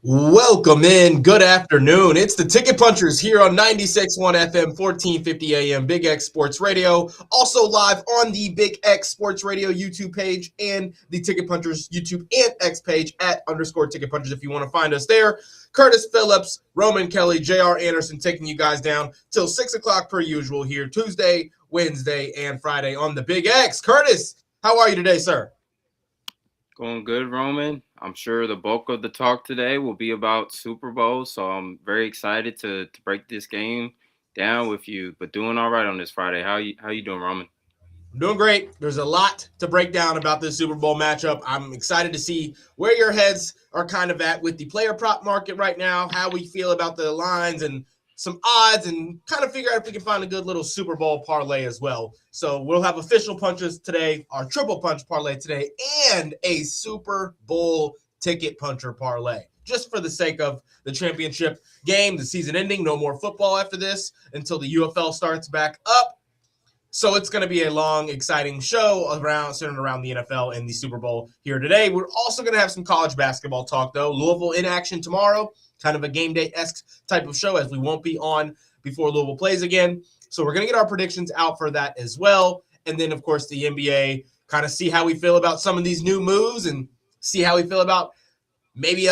Welcome in. Good afternoon. It's the Ticket Punchers here on 96.1 FM, 1450 AM, Big X Sports Radio. Also live on the Big X Sports Radio YouTube page and the Ticket Punchers YouTube and X page at _Ticket Punchers if you want to find us there. Curtis Phillips, Roman Kelly, J.R. Anderson taking you guys down till 6 o'clock per usual here, Tuesday, Wednesday, and Friday on the Big X. Curtis, how are you today, sir? Going good, Roman. I'm sure the bulk of the talk today will be about Super Bowl, so I'm very excited to break this game down with you. But doing all right on this Friday. How you doing, Roman? I'm doing great. There's a lot to break down about this Super Bowl matchup. I'm excited to see where your heads are kind of at with the player prop market right now, how we feel about the lines and some odds, and kind of figure out if we can find a good little Super Bowl parlay as well. So we'll have official punches today, our triple punch parlay today, and a Super Bowl ticket puncher parlay, just for the sake of the championship game, the season ending. No more football after this until the UFL starts back up. So it's going to be a long, exciting show centered around the NFL and the Super Bowl here today. We're also going to have some college basketball talk, though. Louisville in action tomorrow, kind of a game day-esque type of show, as we won't be on before Louisville plays again. So we're going to get our predictions out for that as well. And then, of course, the NBA, kind of see how we feel about some of these new moves and see how we feel about maybe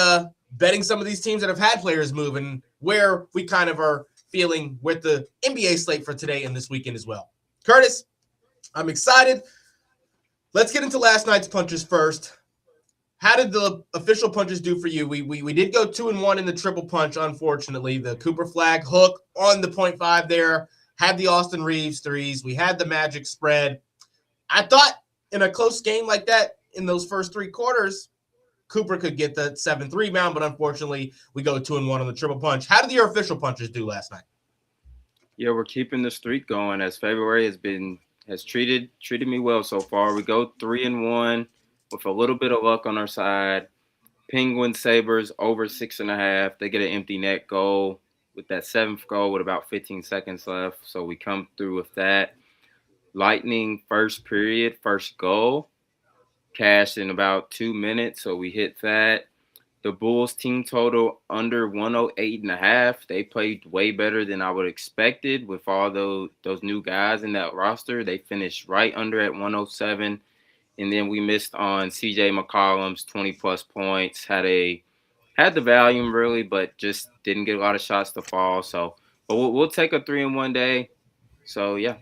betting some of these teams that have had players move and where we kind of are feeling with the NBA slate for today and this weekend as well. Curtis, I'm excited. Let's get into last night's punches first. How did the official punches do for you? We did go 2-1 in the triple punch, unfortunately. The Cooper Flag hook on the 0.5 there, had the Austin Reeves threes. We had the Magic spread. I thought in a close game like that, in those first three quarters, Cooper could get the 7th rebound, but unfortunately, we go 2-1 on the triple punch. How did your official punches do last night? Yeah, we're keeping the streak going as February has treated me well so far. We go 3-1 with a little bit of luck on our side. Penguins, Sabres over 6.5. They get an empty net goal with that 7th goal with about 15 seconds left. So we come through with that. Lightning first period, first goal, cashed in about 2 minutes. So we hit that. The Bulls team total under 108.5. They played way better than I would have expected with all those new guys in that roster. They finished right under at 107. And then we missed on CJ McCollum's 20-plus points. Had the volume really, but just didn't get a lot of shots to fall. So, but we'll take a 3-1 day. So, yeah.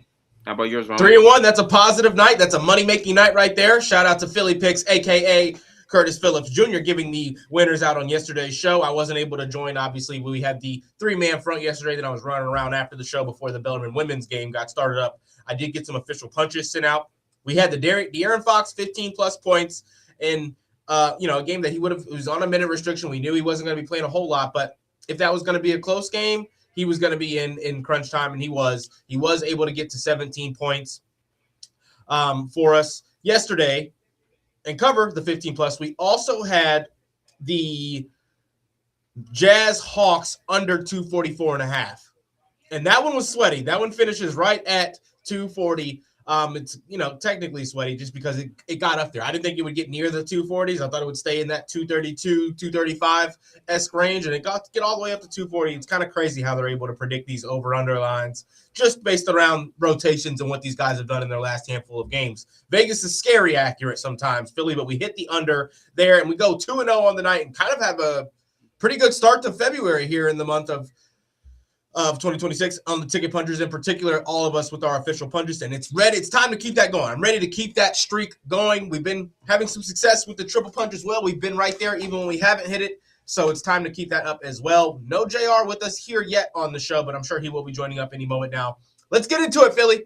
How about yours, Ron? 3-1, that's a positive night. That's a money-making night right there. Shout out to Philly Picks, a.k.a. Curtis Phillips Jr. giving the winners out on yesterday's show. I wasn't able to join, obviously. We had the three-man front yesterday that I was running around after the show before the Bellarmine women's game got started up. I did get some official punches sent out. We had the De'Aaron Fox 15-plus points in a game that he was on a minute restriction. We knew he wasn't going to be playing a whole lot, but if that was going to be a close game, he was going to be in crunch time, and he was able to get to 17 points for us yesterday and cover the 15-plus. We also had the Jazz Hawks under 244.5. And that one was sweaty. That one finishes right at 240. It's, technically sweaty just because it got up there. I didn't think it would get near the 240s. I thought it would stay in that 232, 235-esque range, and it got to get all the way up to 240. It's kind of crazy how they're able to predict these over-under lines just based around rotations and what these guys have done in their last handful of games. Vegas is scary accurate sometimes, Philly, but we hit the under there, and we go 2-0 on the night and kind of have a pretty good start to February here in the month of 2026 on the Ticket Punchers in particular, all of us with our official punches, and it's ready. It's time to keep that going. I'm ready to keep that streak going. We've been having some success with the triple punch as well. We've been right there even when we haven't hit it, so it's time to keep that up as well. No JR with us here yet on the show, but I'm sure he will be joining up any moment now. Let's get into it, Philly.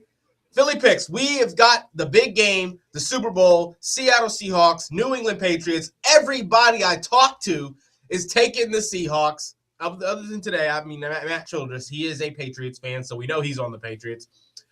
Philly picks. We have got the big game, the Super Bowl, Seattle Seahawks, New England Patriots. Everybody I talk to is taking the Seahawks. Other than today, I mean, Matt Childress, he is a Patriots fan, so we know he's on the Patriots.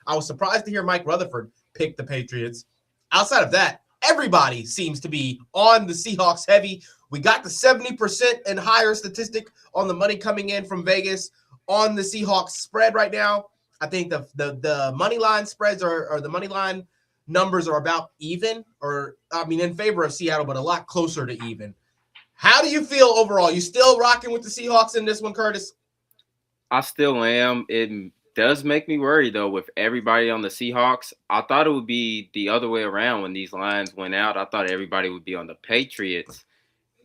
I was surprised to hear Mike Rutherford pick the Patriots. Outside of that, everybody seems to be on the Seahawks heavy. We got the 70% and higher statistic on the money coming in from Vegas on the Seahawks spread right now. I think the money line spreads or the money line numbers are about even, in favor of Seattle, but a lot closer to even. How do you feel overall? You still rocking with the Seahawks in this one, Curtis? I still am. It does make me worry, though, with everybody on the Seahawks. I thought it would be the other way around when these lines went out. I thought everybody would be on the Patriots.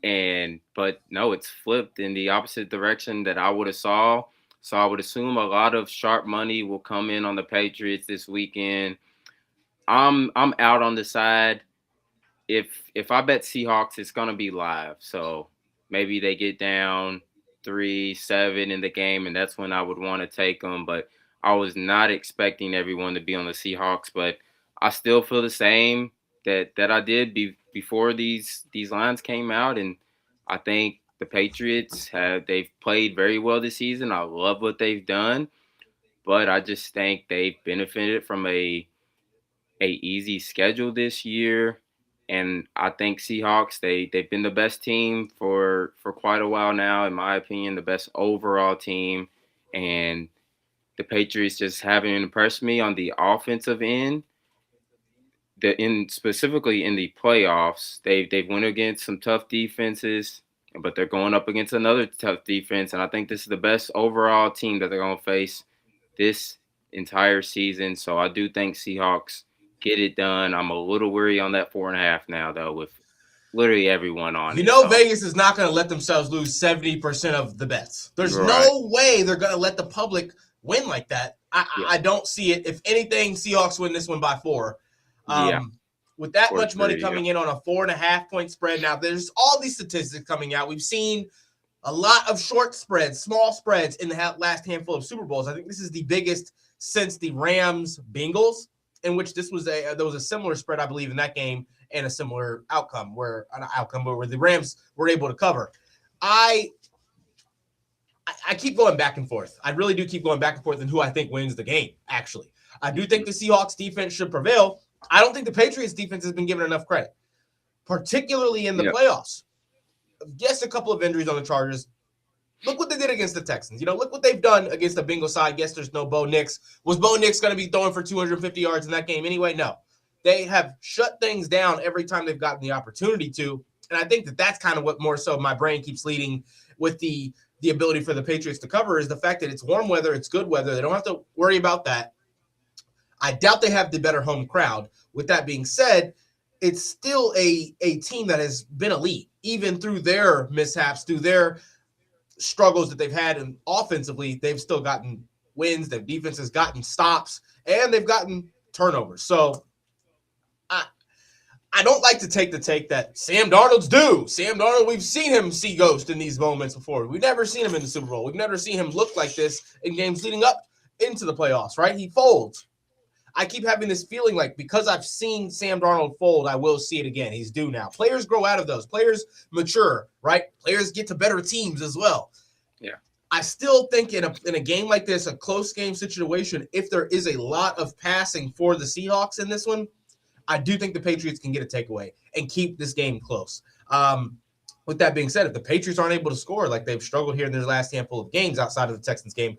But no, it's flipped in the opposite direction that I would have saw. So I would assume a lot of sharp money will come in on the Patriots this weekend. I'm out on the side. If I bet Seahawks, it's gonna be live. So maybe they get down 3-7 in the game, and that's when I would want to take them. But I was not expecting everyone to be on the Seahawks. But I still feel the same that I did before these lines came out, and I think the Patriots they've played very well this season. I love what they've done, but I just think they've benefited from a easy schedule this year. And I think Seahawks, they've been the best team for quite a while now, in my opinion, the best overall team. And the Patriots just haven't impressed me on the offensive end. Specifically in the playoffs, they've went against some tough defenses, but they're going up against another tough defense. And I think this is the best overall team that they're going to face this entire season. So I do think Seahawks get it done. I'm a little worried on that 4.5 now, though, with literally everyone on it. So Vegas is not going to let themselves lose 70% of the bets. There's no way they're going to let the public win like that. I don't see it. If anything, Seahawks win this one by 4. With that much money coming in on a 4.5-point spread. Now, there's all these statistics coming out. We've seen a lot of short spreads, small spreads in the last handful of Super Bowls. I think this is the biggest since the Rams-Bengals, in which there was a similar spread, I believe, in that game, and a similar outcome where the Rams were able to cover. I keep going back and forth. I really do keep going back and forth in who I think wins the game, actually. I do think the Seahawks defense should prevail. I don't think the Patriots defense has been given enough credit, particularly in the playoffs. Yes, a couple of injuries on the Chargers. Look what they did against the Texans. Look what they've done against the Bengals side. Yes, there's no Bo Nix. Was Bo Nix going to be throwing for 250 yards in that game anyway? No. They have shut things down every time they've gotten the opportunity to. And I think that's kind of what more so my brain keeps leading with the ability for the Patriots to cover is the fact that it's warm weather, it's good weather. They don't have to worry about that. I doubt they have the better home crowd. With that being said, it's still a team that has been elite, even through their mishaps, through their struggles that they've had, and offensively, they've still gotten wins. Their defense has gotten stops, and they've gotten turnovers. So I don't like to take the take that Sam Darnold's due. Sam Darnold, we've seen him see ghost in these moments before. We've never seen him in the Super Bowl. We've never seen him look like this in games leading up into the playoffs, right? He folds. I keep having this feeling like because I've seen Sam Darnold fold, I will see it again. He's due now. Players grow out of those. Players mature, right? Players get to better teams as well. Yeah. I still think in a game like this, a close game situation, if there is a lot of passing for the Seahawks in this one, I do think the Patriots can get a takeaway and keep this game close. With that being said, if the Patriots aren't able to score like they've struggled here in their last handful of games outside of the Texans game,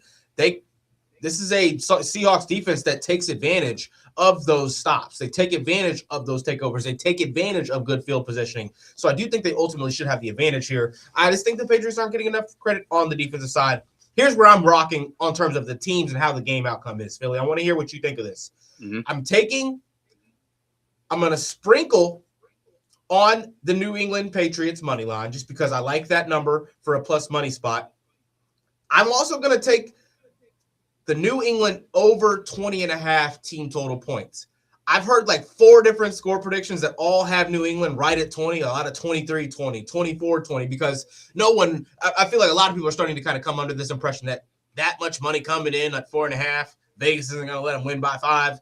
this is a Seahawks defense that takes advantage of those stops. They take advantage of those takeovers. They take advantage of good field positioning. So I do think they ultimately should have the advantage here. I just think the Patriots aren't getting enough credit on the defensive side. Here's where I'm rocking on terms of the teams and how the game outcome is, Philly. I want to hear what you think of this. Mm-hmm. I'm going to sprinkle on the New England Patriots money line just because I like that number for a plus money spot. I'm also going to take the New England over 20.5 team total points. I've heard like 4 different score predictions that all have New England right at 20, a lot of 23-20, 24-20, because I feel like a lot of people are starting to kind of come under this impression that much money coming in at 4.5, Vegas isn't going to let them win by 5.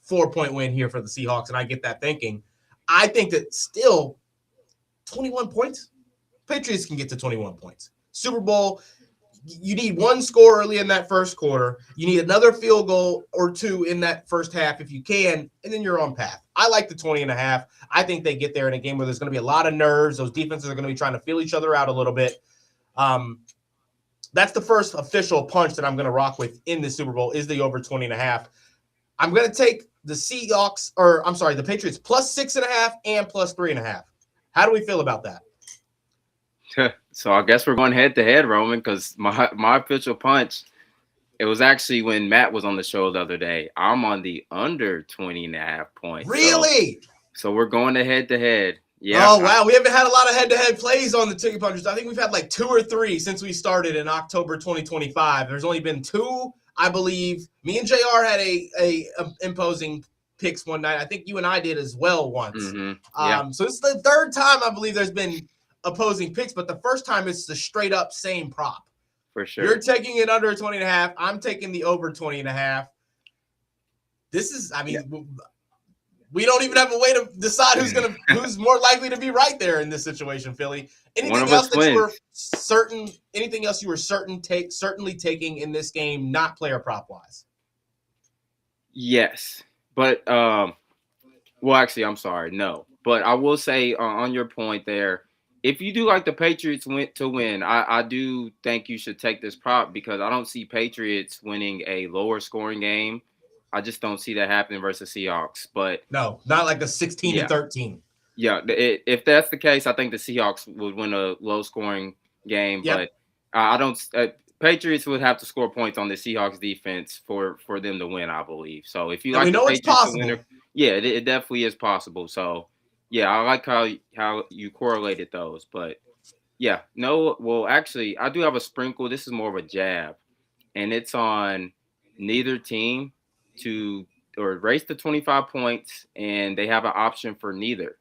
4-point win here for the Seahawks, and I get that thinking. I think that still 21 points, Patriots can get to 21 points. Super Bowl, you need one score early in that first quarter. You need another field goal or 2 in that first half if you can, and then you're on path. I like the 20.5. I think they get there in a game where there's going to be a lot of nerves. Those defenses are going to be trying to feel each other out a little bit. That's the first official punch that I'm going to rock with in the Super Bowl is the over 20.5. I'm going to take the Patriots plus 6.5 and plus 3.5. How do we feel about that? So I guess we're going head to head, Roman, because my official punch, it was actually when Matt was on the show the other day. I'm on the under 20.5 points. Really? So we're going head to head. Yeah. Oh, wow. We haven't had a lot of head-to-head plays on the Ticket Punchers. I think we've had like 2 or 3 since we started in October 2025. There's only been 2, I believe. Me and JR had a imposing picks one night. I think you and I did as well once. Mm-hmm. Yeah. So it's the 3rd time I believe there's been opposing picks, but the first time it's the straight up same prop. For sure. You're taking it under 20.5. I'm taking the over 20.5. This is, I mean, we don't even have a way to decide who's more likely to be right there in this situation, Philly. Anything else that you were certain? Anything else you were certainly taking in this game, not player prop wise? Yes, but well, actually, I'm sorry, no. But I will say on your point there, if you do like the Patriots to win, I do think you should take this prop because I don't see Patriots winning a lower scoring game. I just don't see that happening versus Seahawks. But no, not like a 16-13. Yeah, if that's the case, I think the Seahawks would win a low scoring game. Yep. But I don't. Patriots would have to score points on the Seahawks defense for them to win, I believe. So if you like, we know the it's possible. To win, it definitely is possible. So. Yeah, I like how you correlated those, but yeah, no. Well, actually, I do have a sprinkle. This is more of a jab, and it's on neither team to race to 25 points, and they have an option for neither,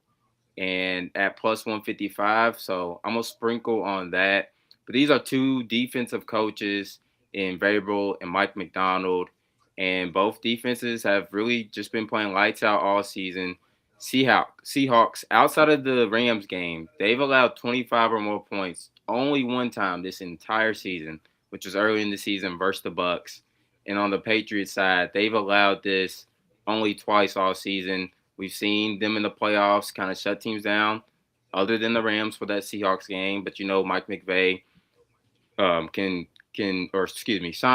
and at plus 155. So I'm gonna sprinkle on that. But these are 2 defensive coaches in Vrabel and Mike McDonald, and both defenses have really just been playing lights out all season. Seahawks, outside of the Rams game, they've allowed 25 or more points only one time this entire season, which was early in the season versus the Bucs. And on the Patriots side, they've allowed this only twice all season. We've seen them in the playoffs kind of shut teams down, other than the Rams for that Seahawks game. But Mike McVay Sean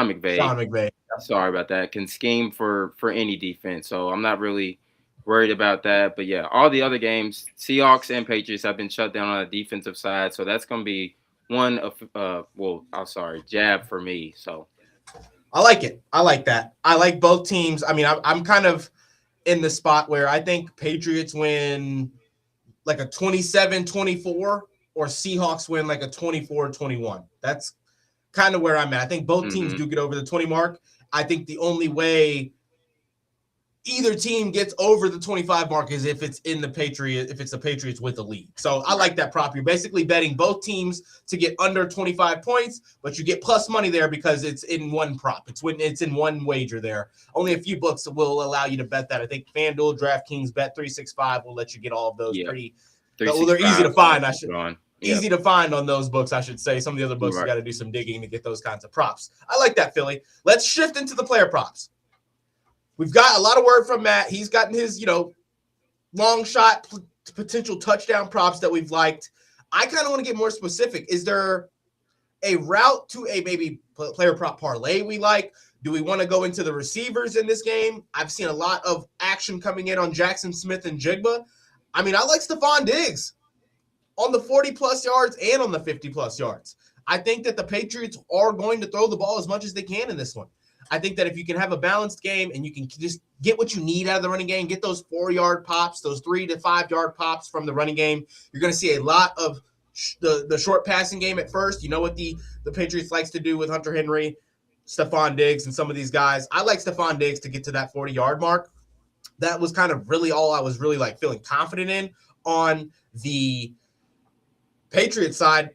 McVay. Sorry about that. Can scheme for any defense. So I'm not really worried about that. But yeah, all the other games, Seahawks and Patriots have been shut down on the defensive side. So that's going to be jab for me. So I like it. I like that. I like both teams. I mean, I'm kind of in the spot where I think Patriots win like a 27-24 or Seahawks win like a 24-21. That's kind of where I'm at. I think both teams do get over the 20 mark. I think the only way either team gets over the 25 mark is if it's the Patriots with the lead. So I like that prop. You're basically betting both teams to get under 25 points, but you get plus money there because it's in one prop. It's in one wager there. Only a few books will allow you to bet that. I think FanDuel, DraftKings, Bet365 will let you get all of those pretty. Well, they're easy to find. Easy to find on those books, I should say. Some of the other books, you got to do some digging to get those kinds of props. I like that, Philly. Let's shift into the player props. We've got a lot of word from Matt. He's gotten his, long shot potential touchdown props that we've liked. I kind of want to get more specific. Is there a route to a maybe player prop parlay we like? Do we want to go into the receivers in this game? I've seen a lot of action coming in on Jackson Smith and Jigba. I mean, I like Stephon Diggs on the 40-plus yards and on the 50-plus yards. I think that the Patriots are going to throw the ball as much as they can in this one. I think that if you can have a balanced game and you can just get what you need out of the running game, get those 4-yard pops, those 3 to 5-yard pops from the running game, you're going to see a lot of the short passing game at first. You know what the Patriots likes to do with Hunter Henry, Stephon Diggs, and some of these guys. I like Stephon Diggs to get to that 40-yard mark. That was kind of really all I was really feeling confident in. On the Patriots side,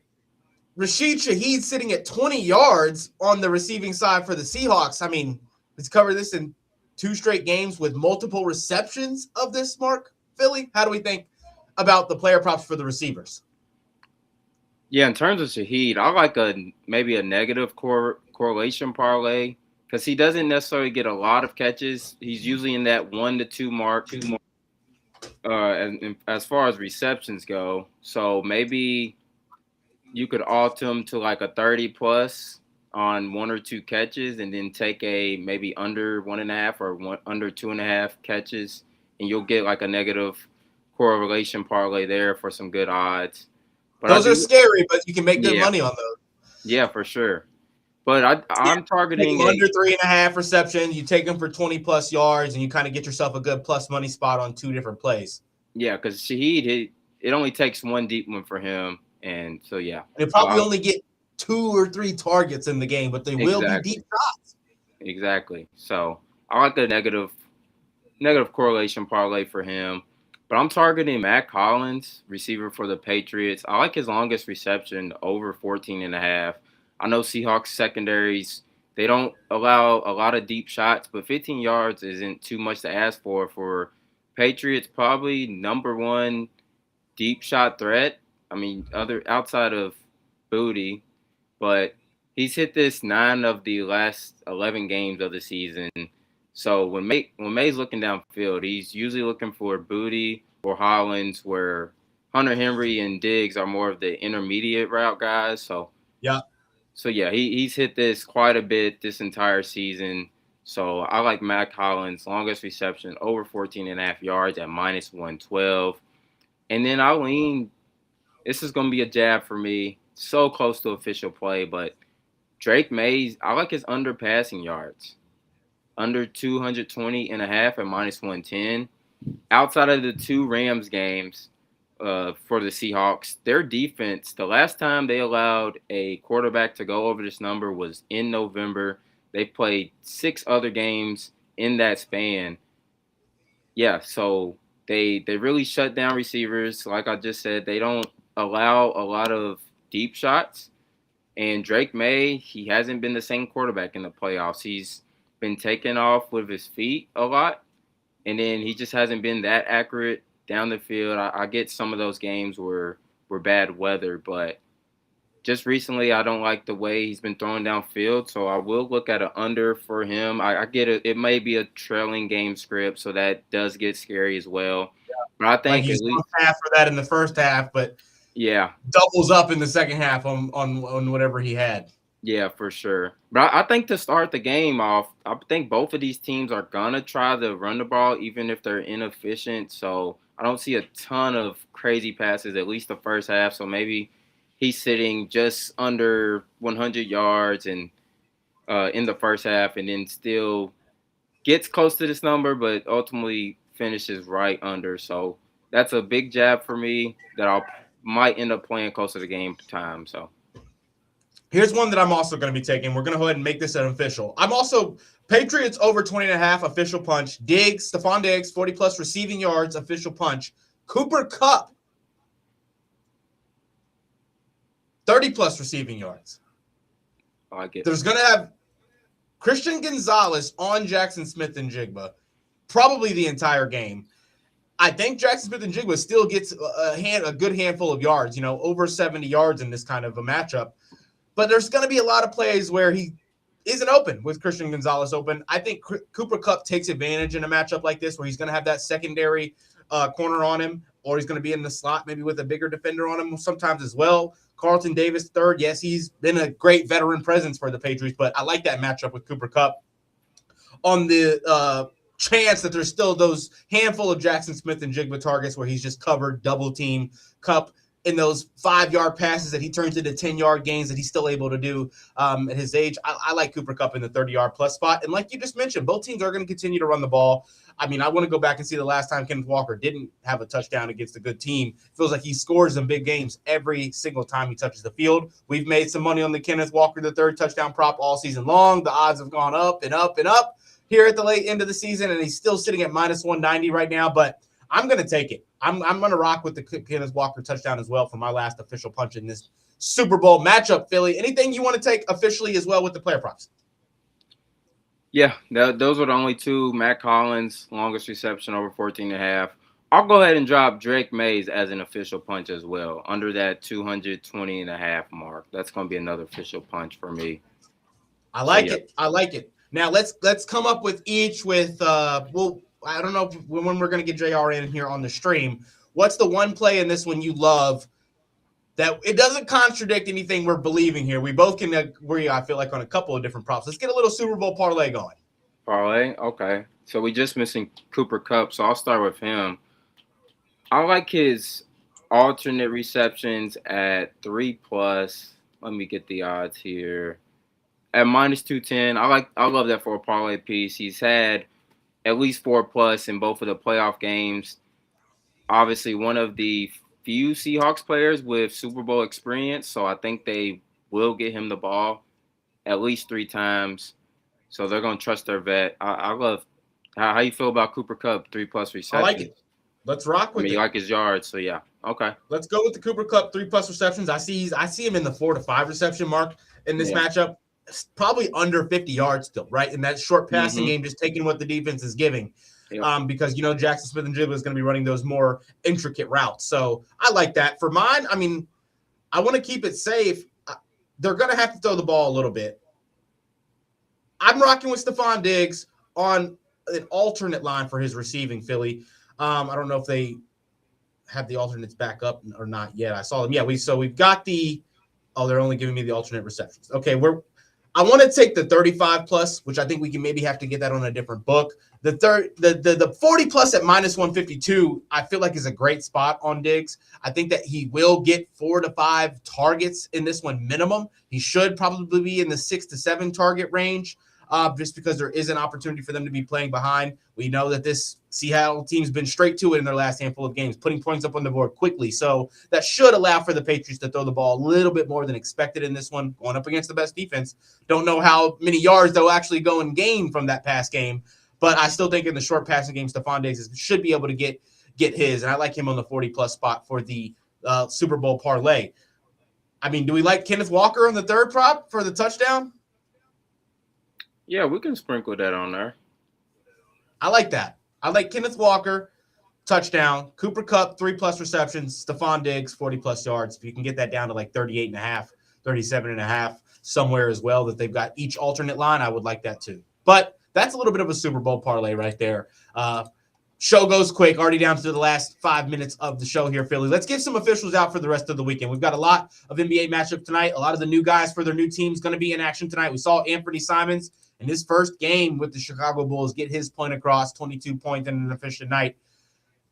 Rashid Shaheed sitting at 20 yards on the receiving side for the Seahawks. I mean, let's cover this in 2 straight games with multiple receptions of this mark. Philly, how do we think about the player props for the receivers? Yeah, in terms of Shaheed, I like maybe a negative correlation parlay because he doesn't necessarily get a lot of catches. He's usually in that 1 to 2 mark. And as far as receptions go, so maybe you could alt him to like a 30 plus on 1 or 2 catches and then take a maybe under 1.5 or under 2.5 catches, and you'll get like a negative correlation parlay there for some good odds. But those are scary, but you can make good yeah, money on those. yeah, for sure. But I'm targeting under 3.5 receptions. You take them for 20+ yards, and you kind of get yourself a good plus money spot on 2 different plays. Yeah, because Shaheed, it only takes 1 deep one for him, and so yeah, they probably only get 2 or 3 targets in the game, but they will be deep shots. Exactly. So I like the negative correlation parlay for him. But I'm targeting Matt Collins, receiver for the Patriots. I like his longest reception over 14.5. I know Seahawks secondaries, they don't allow a lot of deep shots, but 15 yards isn't too much to ask for Patriots. Probably number 1 deep shot threat. I mean, outside of Booty, but he's hit this 9 of the last 11 games of the season. So when May's looking downfield, he's usually looking for Booty or Hollins, where Hunter Henry and Diggs are more of the intermediate route guys. So yeah, he's hit this quite a bit this entire season. So I like Matt Collins, longest reception over 14.5 yards at -112. And then I lean, this is going to be a jab for me, so close to official play, but Drake Mays, I like his under passing yards. Under 220.5 at -110. Outside of the 2 Rams games for the Seahawks, their defense, the last time they allowed a quarterback to go over this number was in November. They played 6 other games in that span. Yeah, so they really shut down receivers. Like I just said, they don't allow a lot of deep shots. And Drake May, he hasn't been the same quarterback in the playoffs. He's been taken off with his feet a lot, and then he just hasn't been that accurate down the field. I get some of those games were bad weather, but just recently I don't like the way he's been throwing downfield, so I will look at an under for him. I get it. It may be a trailing game script, so that does get scary as well. Yeah. But I think he's at least half for that in the first half, but yeah, doubles up in the second half on whatever he had. Yeah, for sure. But I think to start the game off, I think both of these teams are going to try to run the ball, even if they're inefficient. So I don't see a ton of crazy passes, at least the first half. So maybe he's sitting just under 100 yards and in the first half, and then still gets close to this number, but ultimately finishes right under. So that's a big jab for me that I might end up playing close to the game time. So. Here's one that I'm also going to be taking. We're going to go ahead and make this an official. I'm also Patriots over 20.5 official punch. Stephon Diggs, 40+ receiving yards, official punch. Cooper Kupp, 30+ receiving yards. I get There's going to have Christian Gonzalez on Jackson Smith-Njigba probably the entire game. I think Jackson Smith-Njigba still gets a good handful of yards, over 70 yards in this kind of a matchup. But there's going to be a lot of plays where he isn't open with Christian Gonzalez open. I think Cooper Kupp takes advantage in a matchup like this where he's going to have that secondary corner on him, or he's going to be in the slot maybe with a bigger defender on him sometimes as well. Carlton Davis, third. Yes, he's been a great veteran presence for the Patriots, but I like that matchup with Cooper Kupp. On the chance that there's still those handful of Jackson Smith-Njigba targets where he's just covered double team Kupp in those 5-yard passes that he turns into 10-yard gains that he's still able to do at his age. I like Cooper Kupp in the 30-yard plus spot. And like you just mentioned, both teams are going to continue to run the ball. I mean, I want to go back and see the last time Kenneth Walker didn't have a touchdown against a good team. It feels like he scores in big games every single time he touches the field. We've made some money on the Kenneth Walker, the third touchdown prop all season long. The odds have gone up and up and up here at the late end of the season, and he's still sitting at -190 right now, but I'm going to take it. I'm going to rock with the Kenneth Walker touchdown as well for my last official punch in this Super Bowl matchup, Philly. Anything you want to take officially as well with the player props? Yeah, those are the only 2. Matt Collins, longest reception over 14.5. I'll go ahead and drop Drake Mays as an official punch as well, under that 220.5 mark. That's going to be another official punch for me. I like it. I like it. Now let's come up with each with I don't know when we're going to get JR in here on the stream. What's the one play in this one you love that it doesn't contradict anything we're believing here. We both can agree, I feel like, on a couple of different props. Let's get a little Super Bowl parlay going. Parlay, okay. So we just missing Cooper Kupp, so I'll start with him. I like his alternate receptions at 3+. Let me get the odds here. At -210, I love that for a parlay piece. He's had at least 4+ in both of the playoff games. Obviously, one of the few Seahawks players with Super Bowl experience, so I think they will get him the ball at least 3 times. So they're going to trust their vet. I love how you feel about Cooper Kupp, 3+ receptions. I like it. Let's rock with it. You like his yards, so yeah. Okay. Let's go with the Cooper Kupp 3+ receptions. I see him in the 4 to 5 reception mark in this matchup. Probably under 50 yards still, right? In that short passing game, just taking what the defense is giving. Yep. Because, Jackson Smith-Njigba is going to be running those more intricate routes. So I like that. For mine, I want to keep it safe. They're going to have to throw the ball a little bit. I'm rocking with Stephon Diggs on an alternate line for his receiving, Philly. I don't know if they have the alternates back up or not yet. I saw them. Yeah, we've got the – they're only giving me the alternate receptions. Okay, I want to take the 35+, which I think we can maybe have to get that on a different book. The 40+ at -152, I feel like is a great spot on Diggs. I think that he will get 4 to 5 targets in this one minimum. He should probably be in the 6 to 7 target range, just because there is an opportunity for them to be playing behind. We know that this Seattle team's been straight to it in their last handful of games, putting points up on the board quickly. So that should allow for the Patriots to throw the ball a little bit more than expected in this one, going up against the best defense. Don't know how many yards they'll actually go and gain from that pass game, but I still think in the short passing game, Stephon Diggs should be able to get his, and I like him on the 40+ spot for the Super Bowl parlay. Do we like Kenneth Walker on the third prop for the touchdown? Yeah, we can sprinkle that on there. I like that. I like Kenneth Walker, touchdown, Cooper Kupp, 3+ receptions, Stephon Diggs, 40+ yards. If you can get that down to like 38.5, 37.5, somewhere as well, that they've got each alternate line, I would like that too. But that's a little bit of a Super Bowl parlay right there. Show goes quick, already down to the last 5 minutes of the show here, Philly. Let's get some officials out for the rest of the weekend. We've got a lot of NBA matchup tonight. A lot of the new guys for their new teams going to be in action tonight. We saw Anthony Simons in his first game with the Chicago Bulls get his point across, 22 points in an efficient night.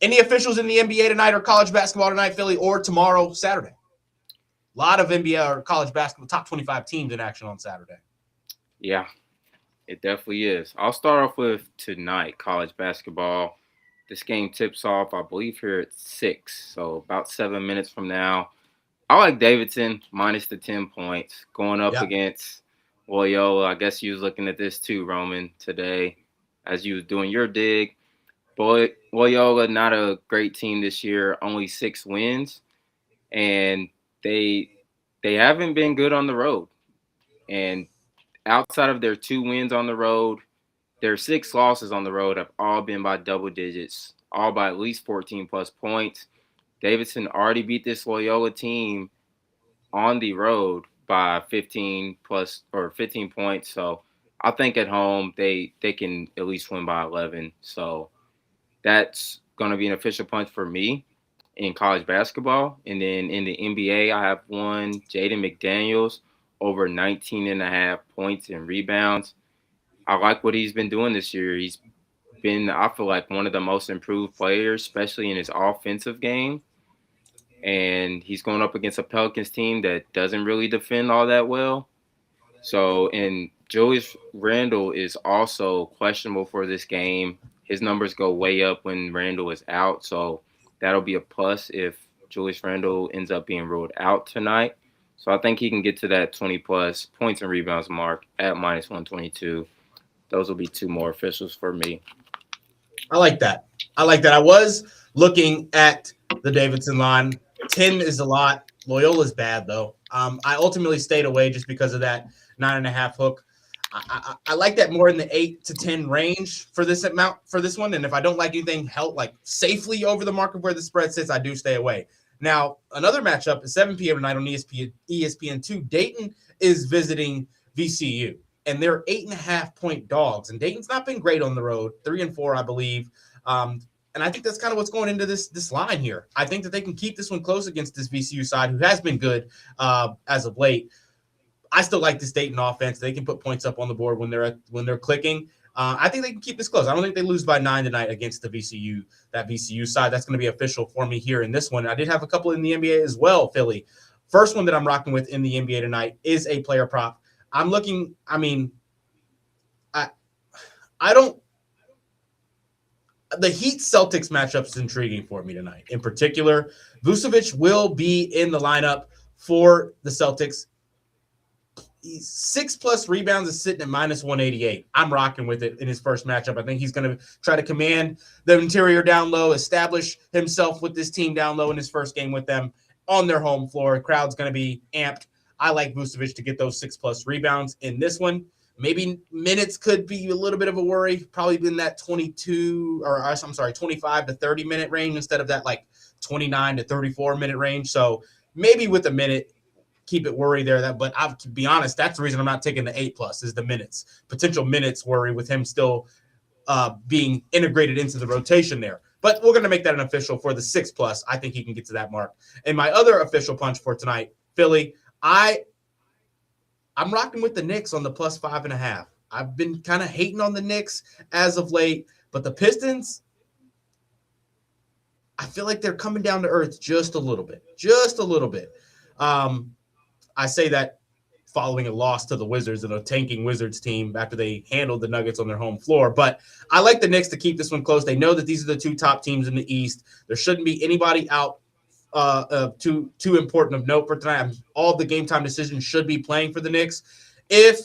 Any officials in the NBA tonight or college basketball tonight, Philly, or tomorrow, Saturday? A lot of NBA or college basketball, top 25 teams in action on Saturday. Yeah, it definitely is. I'll start off with tonight, college basketball. This game tips off, I believe, here at 6, so about 7 minutes from now. I like Davidson minus the 10 points going up against Loyola. I guess you was looking at this too, Roman, today as you was doing your dig. But Loyola, not a great team this year, only 6 wins, and they haven't been good on the road. And outside of their 2 wins on the road, their 6 losses on the road have all been by double digits, all by at least 14+ points. Davidson already beat this Loyola team on the road by 15 points. So I think at home they can at least win by 11. So that's going to be an official punch for me in college basketball. And then in the NBA, I have one Jaden McDaniels over 19.5 points and rebounds. I like what he's been doing this year. He's been, I feel like, one of the most improved players, especially in his offensive game. And he's going up against a Pelicans team that doesn't really defend all that well. So, and Julius Randle is also questionable for this game. His numbers go way up when Randle is out. So that'll be a plus if Julius Randle ends up being ruled out tonight. So I think he can get to that 20+ points and rebounds mark at -122. Those will be 2 more officials for me. I like that. I was looking at the Davidson line. 10 is a lot. Loyola's bad, though. I ultimately stayed away just because of that 9.5 hook. I like that more in the 8 to 10 range for this amount for this one. And if I don't like anything held like safely over the mark of where the spread sits, I do stay away. Now, another matchup is 7 p.m. tonight on ESPN2. Dayton is visiting VCU. And they're 8.5 point dogs. And Dayton's not been great on the road. 3-4, I believe. And I think that's kind of what's going into this line here. I think that they can keep this one close against this VCU side, who has been good as of late. I still like this Dayton offense. They can put points up on the board when they're clicking. I think they can keep this close. I don't think they lose by 9 tonight against the VCU side. That's going to be official for me here in this one. I did have a couple in the NBA as well, Philly. First one that I'm rocking with in the NBA tonight is a player prop. I'm looking. I mean, I don't. The Heat Celtics matchup is intriguing for me tonight. In particular, Vucevic will be in the lineup for the Celtics. 6+ rebounds is sitting at -188. I'm rocking with it in his first matchup. I think he's going to try to command the interior down low, establish himself with this team down low in his first game with them on their home floor. The crowd's going to be amped. I like Vucevic to get those 6+ rebounds in this one. Maybe minutes could be a little bit of a worry, probably in that 25 to 30 minute range instead of that like 29 to 34 minute range. So maybe with a minute, keep it worry there. But to be honest, that's the reason I'm not taking the 8+ is the minutes. Potential minutes worry with him still being integrated into the rotation there. But we're going to make that an official for the 6+. I think he can get to that mark. And my other official punch for tonight, Philly, I'm rocking with the Knicks on the +5.5. I've been kind of hating on the Knicks as of late, but the Pistons, I feel like they're coming down to earth just a little bit. I say that following a loss to the Wizards and a tanking Wizards team after they handled the Nuggets on their home floor. But I like the Knicks to keep this one close. They know that these are the two top teams in the East. There shouldn't be anybody out too important of note for tonight. All the game time decisions should be playing for the Knicks. If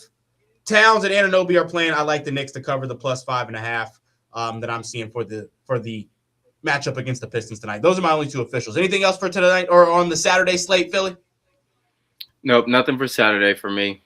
Towns and Anunoby are playing, I like the Knicks to cover the +5.5 that I'm seeing for the matchup against the Pistons tonight. Those are my only two officials. Anything else for tonight or on the Saturday slate, Philly? Nope, nothing for Saturday for me.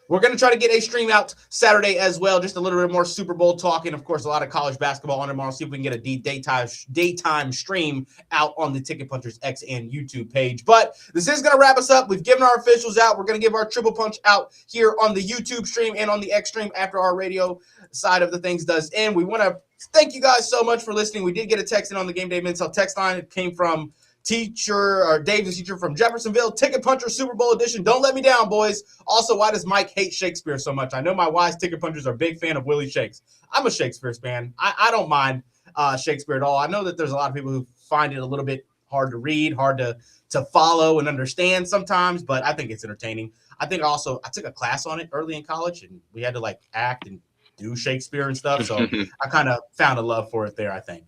We're going to try to get a stream out Saturday as well, just a little bit more Super Bowl talk, and, of course, a lot of college basketball on tomorrow. See if we can get a daytime stream out on the Ticket Punchers X and YouTube page. But this is going to wrap us up. We've given our officials out. We're going to give our triple punch out here on the YouTube stream and on the X stream after our radio side of the things does end. We want to thank you guys so much for listening. We did get a text in on the Game Day Men's Health text line. It came from Dave, the teacher from Jeffersonville, Ticket Puncher Super Bowl edition. Don't let me down, boys. Also, why does Mike hate Shakespeare so much? I know my wise Ticket Punchers are a big fan of Willie Shakes. I'm a Shakespeare fan. I don't mind Shakespeare at all. I know that there's a lot of people who find it a little bit hard to read, hard to follow and understand sometimes, but I think it's entertaining. I think also I took a class on it early in college, and we had to like act and do Shakespeare and stuff, so I kind of found a love for it there, I think.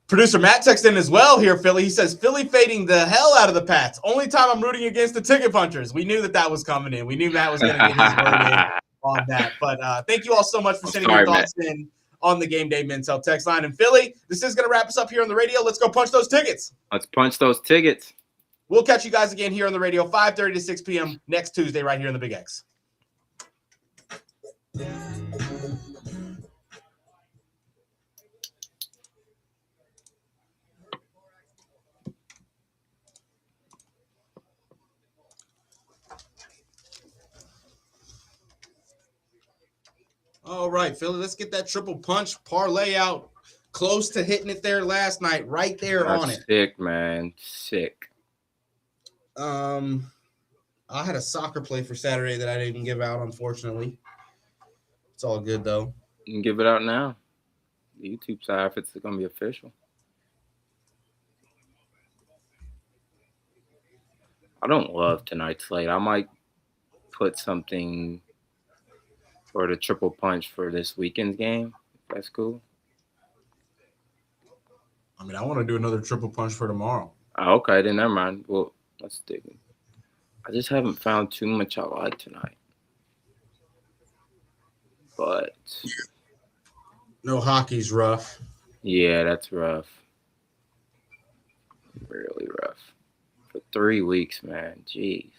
Producer Matt texted in as well here, Philly. He says, Philly fading the hell out of the Pats. Only time I'm rooting against the Ticket Punchers. We knew that was coming in. We knew Matt was going to get his word in on that. But thank you all so much for sending your thoughts in on the Game Day Men's Health text line. And Philly, this is going to wrap us up here on the radio. Let's go punch those tickets. Let's punch those tickets. We'll catch you guys again here on the radio, 5:30 to 6 p.m. next Tuesday right here in the Big X. All right, Philly, let's get that triple punch parlay out. Close to hitting it there last night, right there on it. Sick, man. Sick. I had a soccer play for Saturday that I didn't give out, unfortunately. It's all good, though. You can give it out now. The YouTube side, if it's going to be official. I don't love tonight's slate. I might put something for the triple punch for this weekend's game. That's cool. I mean, I want to do another triple punch for tomorrow. Oh, okay, then never mind. Well, let's dig it. I just haven't found too much I like tonight. But no, hockey's rough. Yeah, that's rough. Really rough. For 3 weeks, man. Jeez.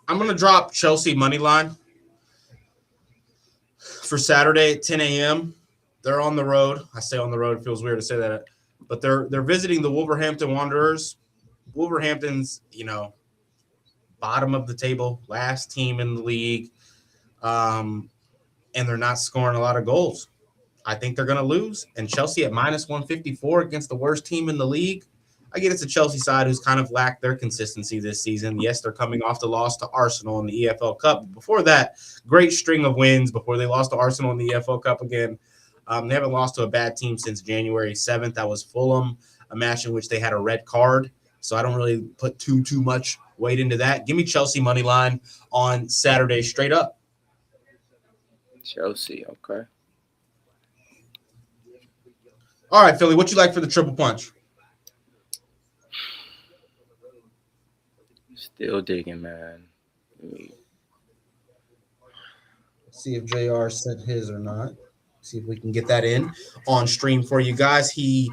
I'm going to drop Chelsea money line for Saturday at 10 a.m. They're on the road. I say on the road. It feels weird to say that. But they're visiting the Wolverhampton Wanderers. Wolverhampton's, bottom of the table, last team in the league. And they're not scoring a lot of goals. I think they're going to lose. And Chelsea at minus 154 against the worst team in the league. I get it's a Chelsea side who's kind of lacked their consistency this season. Yes, they're coming off the loss to Arsenal in the EFL Cup. But before that, great string of wins before they lost to Arsenal in the EFL Cup again. They haven't lost to a bad team since January 7th. That was Fulham, a match in which they had a red card. So I don't really put too much weight into that. Give me Chelsea money line on Saturday straight up. Chelsea, okay. All right, Philly, what you like for the triple punch? Still digging, man. Let's see if JR sent his or not. See if we can get that in on stream for you guys. He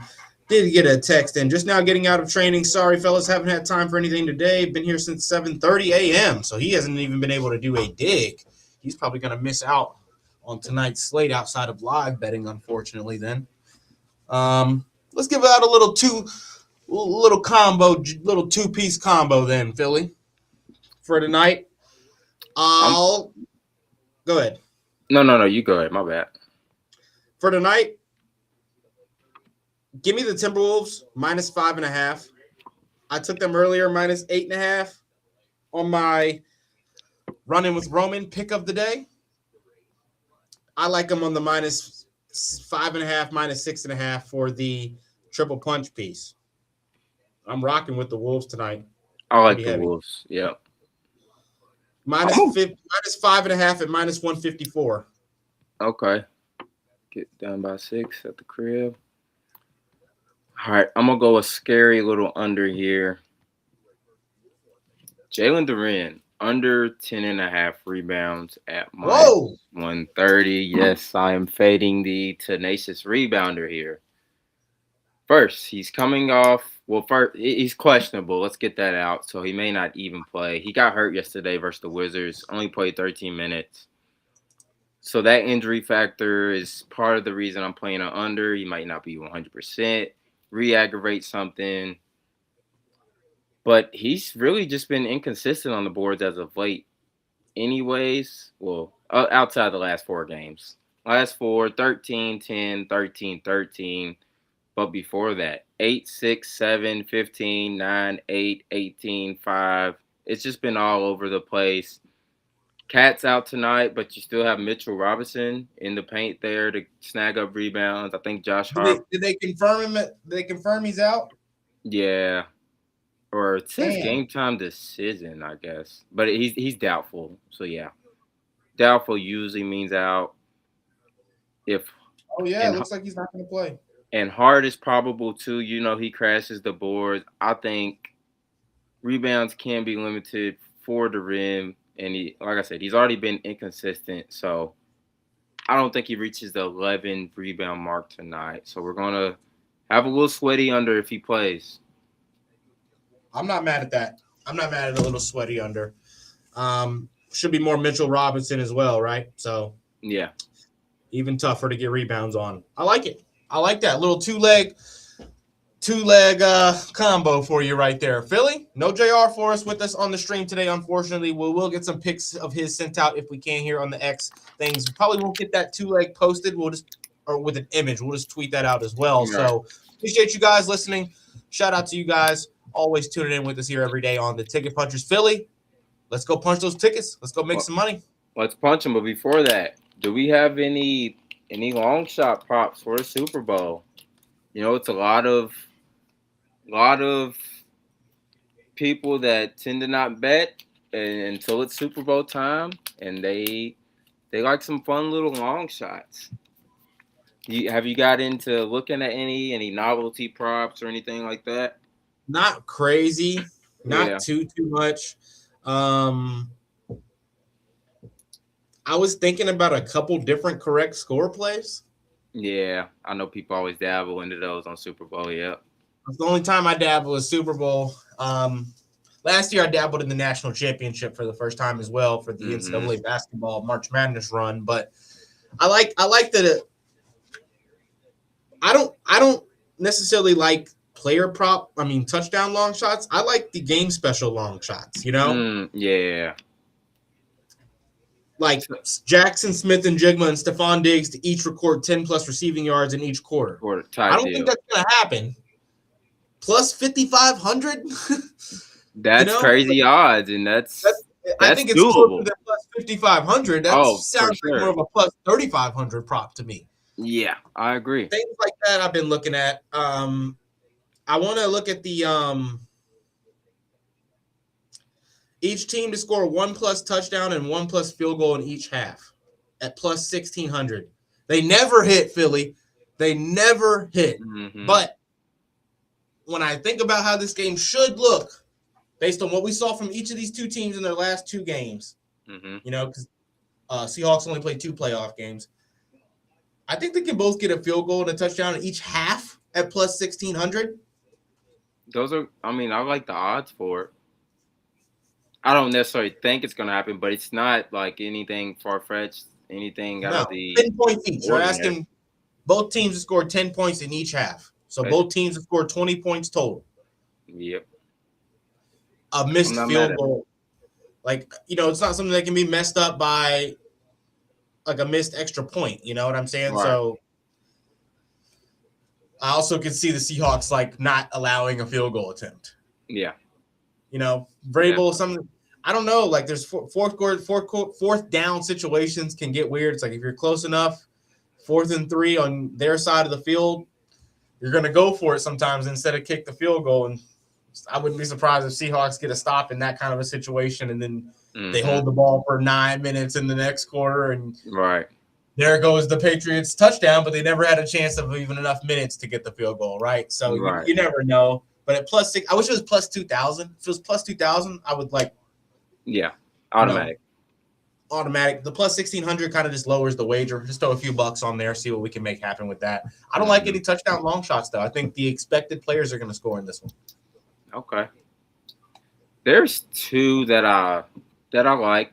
did get a text in just now getting out of training. Sorry, fellas, haven't had time for anything today. Been here since 7:30 a.m., so he hasn't even been able to do a dig. He's probably going to miss out on tonight's slate outside of live betting, unfortunately, then. Let's give out a little two-piece combo then, Philly, for tonight. Go ahead. No, you go ahead. My bad. For tonight, give me the Timberwolves minus 5.5. I took them earlier minus 8.5 on my run-in with Roman pick of the day. I like them on the minus 5.5, minus 6.5 for the triple punch piece. I'm rocking with the Wolves tonight. I like the Wolves. Yeah. Minus 5.5 and minus 154. Okay. Get down by 6 at the crib. All right, I'm going to go a scary little under here. Jalen Duren, under 10.5 rebounds at minus 130. Yes, I am fading the tenacious rebounder here. First, he's coming off. Well, first, he's questionable. Let's get that out. So he may not even play. He got hurt yesterday versus the Wizards. Only played 13 minutes. So that injury factor is part of the reason I'm playing an under. He might not be 100%. Re-aggravate something. But he's really just been inconsistent on the boards as of late. Anyways, well, outside the last 4 games. Last 4, 13, 10, 13, 13. But before that, 8, 6, 7, 15, 9, 8, 18, 5. It's just been all over the place. Cat's out tonight, but you still have Mitchell Robinson in the paint there to snag up rebounds. I think Josh Hart. Did they confirm him? Did they confirm he's out? Yeah. Or it says game time decision, I guess. But he's doubtful. So, yeah. Doubtful usually means out. It looks like he's not going to play. And Hart is probable, too. You know, he crashes the boards. I think rebounds can be limited for the rim. And he, like I said, he's already been inconsistent. So I don't think he reaches the 11 rebound mark tonight. So we're going to have a little sweaty under if he plays. I'm not mad at that. I'm not mad at a little sweaty under. Should be more Mitchell Robinson as well, right? So yeah, even tougher to get rebounds on. I like it. I like that little two-leg combo for you right there. Philly, no JR for us with us on the stream today, unfortunately. We will get some pics of his sent out if we can here on the X things. Probably won't get that two-leg posted. Or with an image. We'll just tweet that out as well. Yeah. So appreciate you guys listening. Shout out to you guys. Always tuning in with us here every day on the Ticket Punchers. Philly, let's go punch those tickets. Let's go make some money. Let's punch them. But before that, do we have any long shot props for the Super Bowl? You know, it's a lot of people that tend to not bet until it's Super Bowl time, and they like some fun little long shots. Have you got into looking at any novelty props or anything like that? Not crazy, not too much. I was thinking about a couple different correct score plays. Yeah, I know people always dabble into those on Super Bowl. Yeah, it's the only time I dabble is Super Bowl. Last year I dabbled in the national championship for the first time as well for the NCAA basketball March Madness run. But I like that. I don't necessarily like touchdown long shots. I like the game special long shots, you know? Yeah. like Jackson Smith and Jigma and Stephon Diggs to each record 10 plus receiving yards in each quarter. I don't think that's going to happen. Plus 5,500. That's crazy odds, and that's I think it's doable. Closer than plus 5,500. That sounds like more of a plus 3,500 prop to me. Yeah, I agree. Things like that I've been looking at. I want to look at the each team to score 1+ touchdown and 1+ field goal in each half at plus 1,600. They never hit, Philly. They never hit. Mm-hmm. But when I think about how this game should look, based on what we saw from each of these two teams in their last two games, because Seahawks only played 2 playoff games, I think they can both get a field goal and a touchdown in each half at plus 1,600. Those are, I like the odds for it. I don't necessarily think it's going to happen, but it's not like anything far-fetched, anything out of the 10 points each. You're asking both teams to score 10 points in each half. So both teams have scored 20 points total. Yep. A missed field goal. Like, it's not something that can be messed up by like a missed extra point. You know what I'm saying? Right. So I also could see the Seahawks like not allowing a field goal attempt. Yeah. Vrabel, something. I don't know. Like, there's fourth down situations can get weird. It's like if you're close enough, 4th and 3 on their side of the field, you're going to go for it sometimes instead of kick the field goal. And I wouldn't be surprised if Seahawks get a stop in that kind of a situation, and then they hold the ball for 9 minutes in the next quarter, and there goes the Patriots' touchdown, but they never had a chance of even enough minutes to get the field goal, right? So you never know. But at plus 6, I wish it was plus 2,000. If it was plus 2,000, I would like. Yeah, automatic. Automatic. The plus 1,600 kind of just lowers the wager. Just throw a few bucks on there, see what we can make happen with that. I don't like any touchdown long shots, though. I think the expected players are going to score in this one. Okay. There's 2 that I like.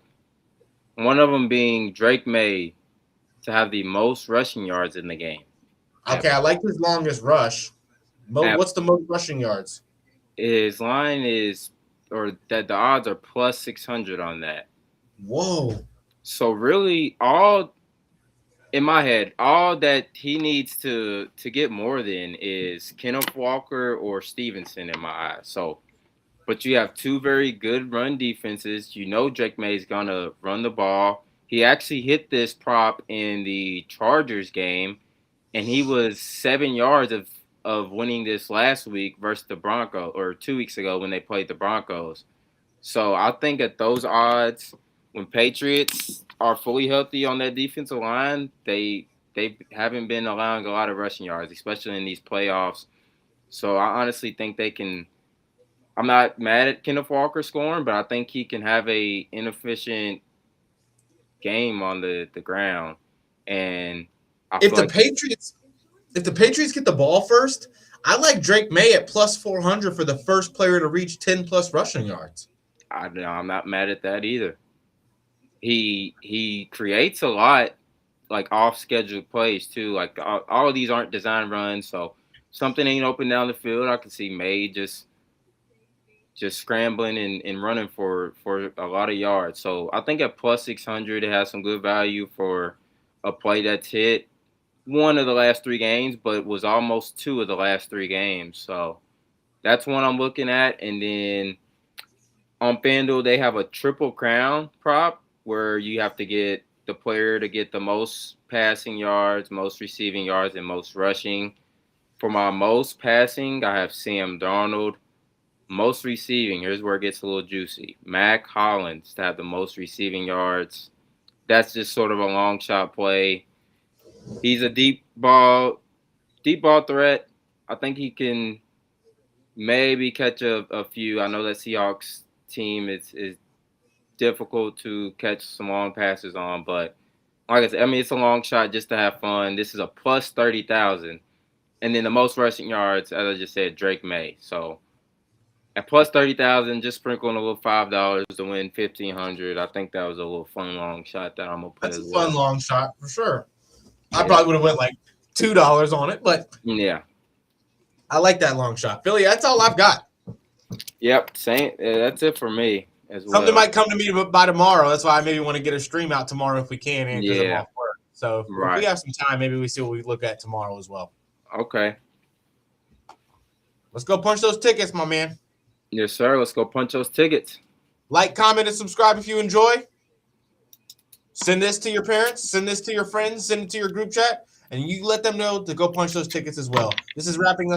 One of them being Drake May to have the most rushing yards in the game. Okay, I like his longest rush. What's the most rushing yards? His line is, or that the odds are plus 600 on that. Whoa. So really, all in my head, all that he needs to get more than is Kenneth Walker or Stevenson in my eyes. So, but you have 2 very good run defenses. Drake May is going to run the ball. He actually hit this prop in the Chargers game, and he was 7 yards of winning this last week versus the Broncos, or 2 weeks ago when they played the Broncos. So I think at those odds, when Patriots are fully healthy on that defensive line, they haven't been allowing a lot of rushing yards, especially in these playoffs. So I honestly think they can. I'm not mad at Kenneth Walker scoring, but I think he can have a inefficient game on the ground. And if the Patriots get the ball first, I like Drake May at plus 400 for the first player to reach 10 plus rushing yards. I'm not mad at that either. He creates a lot, like off-schedule plays too. Like all of these aren't design runs, so something ain't open down the field. I can see May just scrambling and running for a lot of yards. So I think at plus 600, it has some good value for a play that's hit 1 of the last 3 games, but was almost 2 of the last 3 games. So that's one I'm looking at. And then on FanDuel, they have a triple crown prop where you have to get the player to get the most passing yards, most receiving yards, and most rushing. For my most passing, I have Sam Darnold. Most receiving, here's where it gets a little juicy. Mac Hollins to have the most receiving yards. That's just sort of a long shot play. He's a deep ball threat. I think he can maybe catch a few. I know that Seahawks team is difficult to catch some long passes on, but like I said, it's a long shot just to have fun. This is a plus 30,000. And then the most rushing yards, as I just said, Drake May. So at plus 30,000, just sprinkling a little $5 to win 1,500. I think that was a little fun long shot that I'm gonna put. That's a fun long shot for sure. I probably would have went like $2 on it, but yeah, I like that long shot. Philly, that's all I've got. Yep, same. That's it for me. as well. Something might come to me by tomorrow. That's why I maybe want to get a stream out tomorrow if we can, and because I'm off work. So if we have some time, maybe we see what we look at tomorrow as well. Okay. Let's go punch those tickets, my man. Yes, sir. Let's go punch those tickets. Like, comment, and subscribe if you enjoy. Send this to your parents. Send this to your friends. Send it to your group chat. And you let them know to go punch those tickets as well. This is wrapping us